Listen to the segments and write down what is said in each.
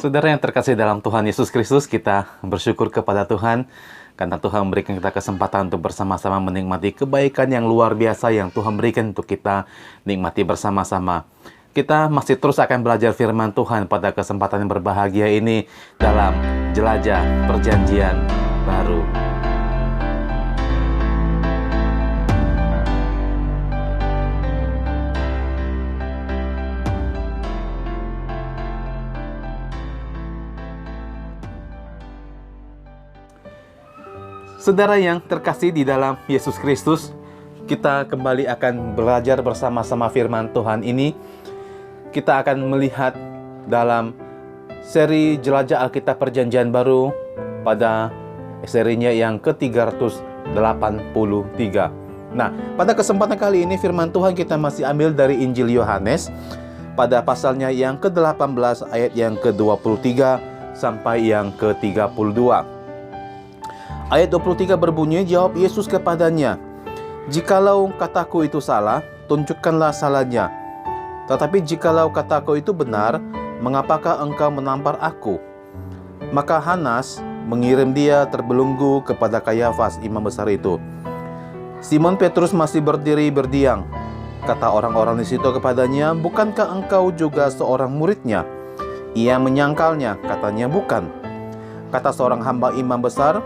Saudara yang terkasih dalam Tuhan Yesus Kristus, kita bersyukur kepada Tuhan karena Tuhan memberikan kita kesempatan untuk bersama-sama menikmati kebaikan yang luar biasa yang Tuhan berikan untuk kita nikmati bersama-sama. Kita masih terus akan belajar firman Tuhan pada kesempatan yang berbahagia ini dalam Jelajah Perjanjian Baru. Saudara yang terkasih di dalam Yesus Kristus, kita kembali akan belajar bersama-sama firman Tuhan ini. Kita akan melihat dalam seri Jelajah Alkitab Perjanjian Baru pada serinya yang ke-383. Nah, pada kesempatan kali ini firman Tuhan kita masih ambil dari Injil Yohanes pada pasalnya yang ke-18 ayat yang ke-23 sampai yang ke-32. Ayat 23 berbunyi, jawab Yesus kepadanya, "Jikalau kataku itu salah, tunjukkanlah salahnya. Tetapi jikalau kataku itu benar, mengapakah engkau menampar aku?" Maka Hanas mengirim dia terbelenggu kepada Kayafas, imam besar itu. Simon Petrus masih berdiri berdiam. Kata orang-orang di situ kepadanya, "Bukankah engkau juga seorang muridnya?" Ia menyangkalnya, katanya, "Bukan." Kata seorang hamba imam besar,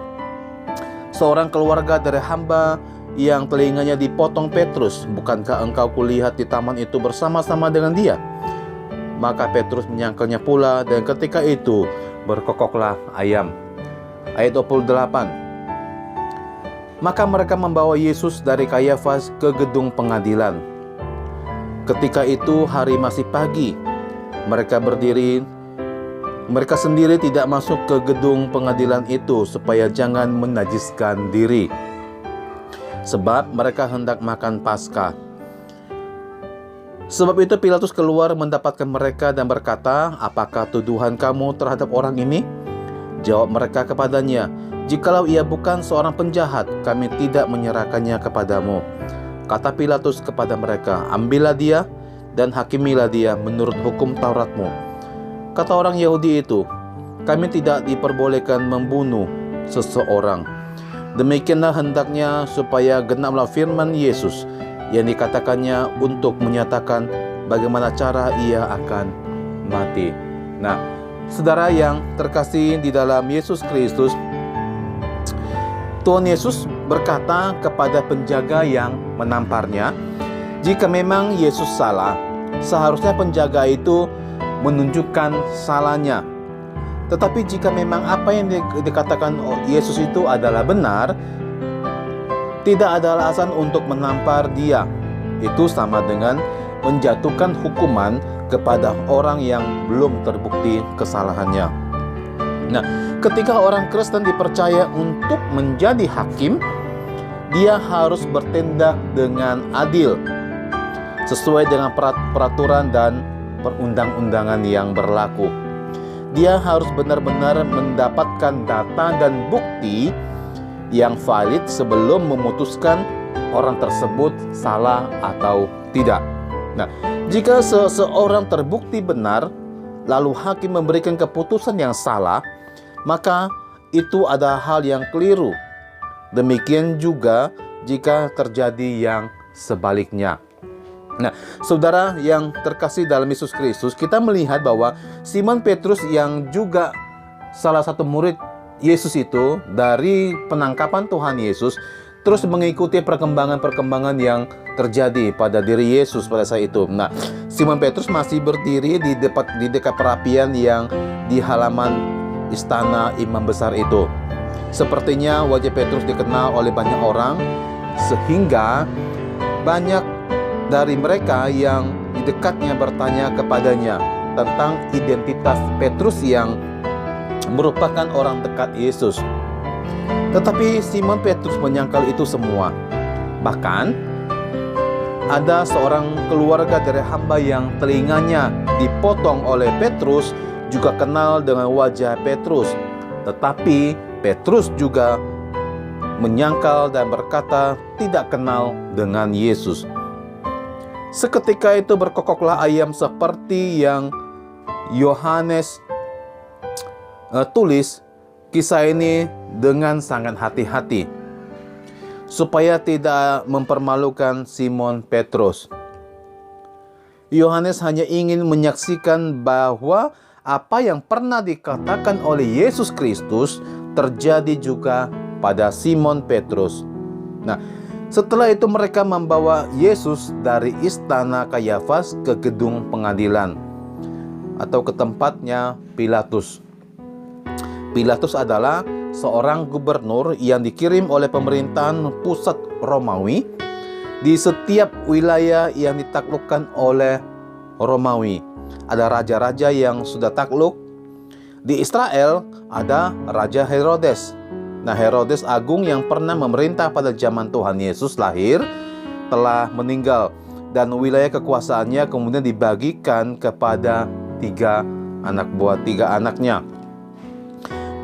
"Seorang keluarga dari hamba yang telinganya dipotong Petrus, bukankah engkau kulihat di taman itu bersama-sama dengan dia?" Maka Petrus menyangkalnya pula, dan ketika itu berkokoklah ayam. Ayat 28. Maka mereka membawa Yesus dari Kayafas ke gedung pengadilan. Ketika itu hari masih pagi. Mereka sendiri tidak masuk ke gedung pengadilan itu supaya jangan menajiskan diri, sebab mereka hendak makan Paskah. Sebab itu Pilatus keluar mendapatkan mereka dan berkata, "Apakah tuduhan kamu terhadap orang ini?" Jawab mereka kepadanya, "Jikalau ia bukan seorang penjahat, kami tidak menyerahkannya kepadamu." Kata Pilatus kepada mereka, "Ambillah dia dan hakimilah dia menurut hukum Tauratmu." Kata orang Yahudi itu, "Kami tidak diperbolehkan membunuh seseorang." Demikianlah hendaknya supaya genaplah firman Yesus yang dikatakannya untuk menyatakan bagaimana cara ia akan mati. Nah, saudara yang terkasih di dalam Yesus Kristus, Tuhan Yesus berkata kepada penjaga yang menamparnya, jika memang Yesus salah, seharusnya penjaga itu menunjukkan salahnya. Tetapi jika memang apa yang dikatakan Yesus itu adalah benar, tidak ada alasan untuk menampar dia. Itu sama dengan menjatuhkan hukuman kepada orang yang belum terbukti kesalahannya. Nah, ketika orang Kristen dipercaya untuk menjadi hakim, dia harus bertindak dengan adil, sesuai dengan peraturan dan perundang-undangan yang berlaku. Dia harus benar-benar mendapatkan data dan bukti yang valid sebelum memutuskan orang tersebut salah atau tidak. Nah, jika seseorang terbukti benar, lalu hakim memberikan keputusan yang salah, maka itu adalah hal yang keliru. Demikian juga jika terjadi yang sebaliknya. Nah, saudara yang terkasih dalam Yesus Kristus, kita melihat bahwa Simon Petrus yang juga salah satu murid Yesus itu dari penangkapan Tuhan Yesus terus mengikuti perkembangan-perkembangan yang terjadi pada diri Yesus pada saat itu. Nah, Simon Petrus masih berdiri di dekat perapian yang di halaman istana imam besar itu. Sepertinya wajah Petrus dikenal oleh banyak orang, sehingga banyak dari mereka yang di dekatnya bertanya kepadanya tentang identitas Petrus yang merupakan orang dekat Yesus. Tetapi Simon Petrus menyangkal itu semua. Bahkan ada seorang keluarga dari hamba yang telinganya dipotong oleh Petrus juga kenal dengan wajah Petrus. Tetapi Petrus juga menyangkal dan berkata tidak kenal dengan Yesus. Seketika itu berkokoklah ayam seperti yang Yohanes tulis kisah ini dengan sangat hati-hati supaya tidak mempermalukan Simon Petrus. Yohanes hanya ingin menyaksikan bahwa apa yang pernah dikatakan oleh Yesus Kristus terjadi juga pada Simon Petrus. Nah, setelah itu mereka membawa Yesus dari istana Kayafas ke gedung pengadilan atau ke tempatnya Pilatus. Pilatus adalah seorang gubernur yang dikirim oleh pemerintahan pusat Romawi di setiap wilayah yang ditaklukkan oleh Romawi. Ada raja-raja yang sudah takluk. Di Israel ada Raja Herodes. Nah, Herodes Agung yang pernah memerintah pada zaman Tuhan Yesus lahir telah meninggal, dan wilayah kekuasaannya kemudian dibagikan kepada tiga anaknya.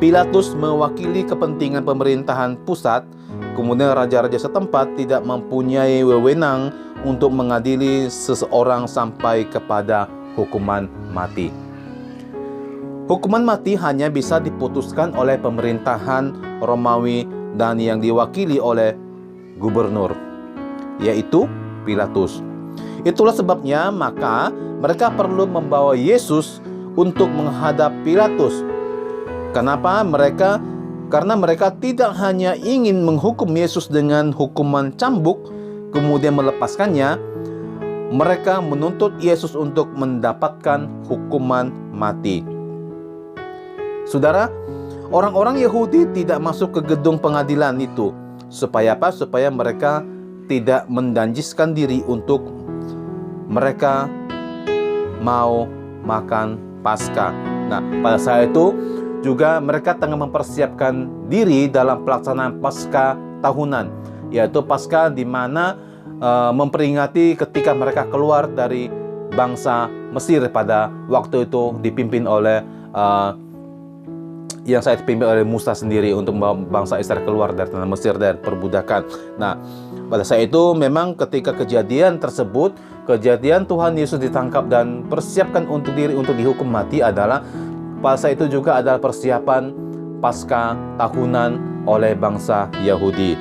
Pilatus mewakili kepentingan pemerintahan pusat, kemudian raja-raja setempat tidak mempunyai wewenang untuk mengadili seseorang sampai kepada hukuman mati. Hukuman mati hanya bisa diputuskan oleh pemerintahan Romawi dan yang diwakili oleh gubernur, yaitu Pilatus. Itulah sebabnya maka mereka perlu membawa Yesus untuk menghadap Pilatus. Kenapa? Karena mereka tidak hanya ingin menghukum Yesus dengan hukuman cambuk kemudian melepaskannya, mereka menuntut Yesus untuk mendapatkan hukuman mati. Saudara, orang-orang Yahudi tidak masuk ke gedung pengadilan itu. Supaya apa? Supaya mereka tidak mendanjiskan diri untuk mereka mau makan Paskah. Nah, pada saat itu juga mereka tengah mempersiapkan diri dalam pelaksanaan Paskah tahunan, yaitu Paskah di mana memperingati ketika mereka keluar dari bangsa Mesir pada waktu itu dipimpin oleh Musa sendiri untuk membawa bangsa Israel keluar dari tanah Mesir dan perbudakan. Nah, pada saat itu memang ketika kejadian tersebut, kejadian Tuhan Yesus ditangkap dan persiapkan untuk diri untuk dihukum mati adalah pada saat itu juga adalah persiapan Paskah tahunan oleh bangsa Yahudi.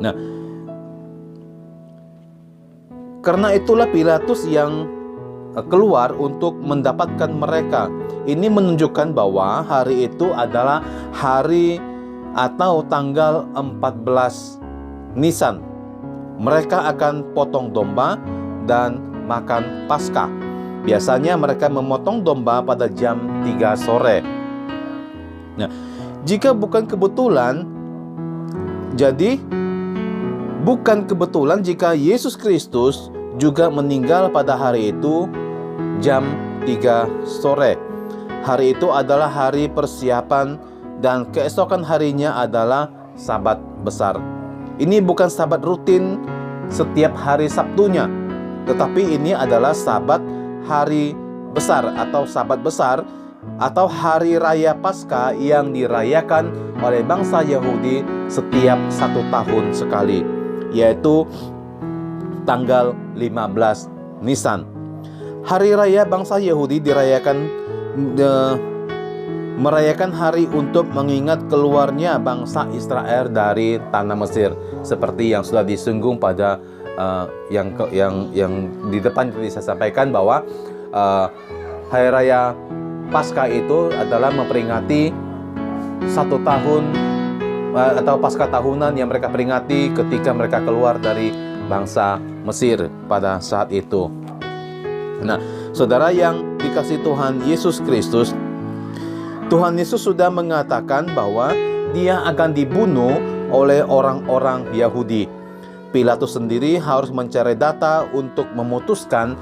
Nah, karena itulah Pilatus yang keluar untuk mendapatkan mereka. Ini menunjukkan bahwa hari itu adalah hari atau tanggal 14 Nisan. Mereka akan potong domba dan makan Paskah. Biasanya mereka memotong domba pada jam 3 sore. Nah, jika bukan kebetulan jika Yesus Kristus juga meninggal pada hari itu jam 3 sore. Hari itu adalah hari persiapan dan keesokan harinya adalah Sabat besar. Ini bukan sabat rutin setiap hari Sabtunya, tetapi ini adalah Sabat hari besar atau Sabat besar atau hari raya Paskah yang dirayakan oleh bangsa Yahudi setiap 1 tahun sekali, yaitu tanggal 15 Nisan. Hari raya bangsa Yahudi merayakan hari untuk mengingat keluarnya bangsa Israel dari tanah Mesir, seperti yang sudah disinggung pada yang di depan tadi saya sampaikan bahwa hari raya Paskah itu adalah memperingati 1 tahun atau Paskah tahunan yang mereka peringati ketika mereka keluar dari bangsa Mesir pada saat itu. Nah, saudara yang dikasihi Tuhan Yesus Kristus, Tuhan Yesus sudah mengatakan bahwa Dia akan dibunuh oleh orang-orang Yahudi. Pilatus sendiri harus mencari data untuk memutuskan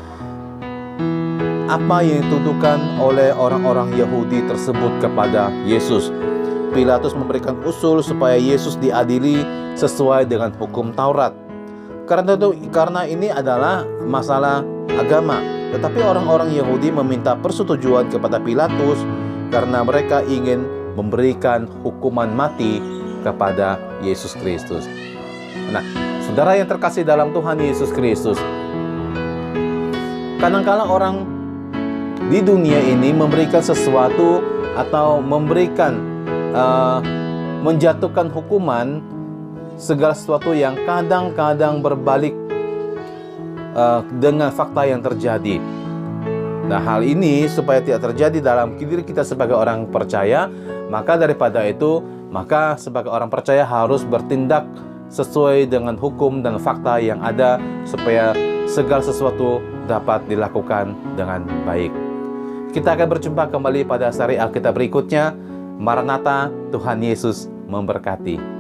apa yang dituduhkan oleh orang-orang Yahudi tersebut kepada Yesus. Pilatus memberikan usul supaya Yesus diadili sesuai dengan hukum Taurat. Karena ini adalah masalah agama. Tetapi orang-orang Yahudi meminta persetujuan kepada Pilatus karena mereka ingin memberikan hukuman mati kepada Yesus Kristus. Nah, saudara yang terkasih dalam Tuhan Yesus Kristus, kadangkala orang di dunia ini memberikan sesuatu atau memberikan menjatuhkan hukuman segala sesuatu yang kadang-kadang berbalik dengan fakta yang terjadi. Nah, hal ini supaya tidak terjadi dalam diri kita sebagai orang percaya, maka daripada itu, maka sebagai orang percaya harus bertindak sesuai dengan hukum dan fakta yang ada supaya segala sesuatu dapat dilakukan dengan baik. Kita akan berjumpa kembali pada seri Alkitab berikutnya. Maranatha, Tuhan Yesus memberkati.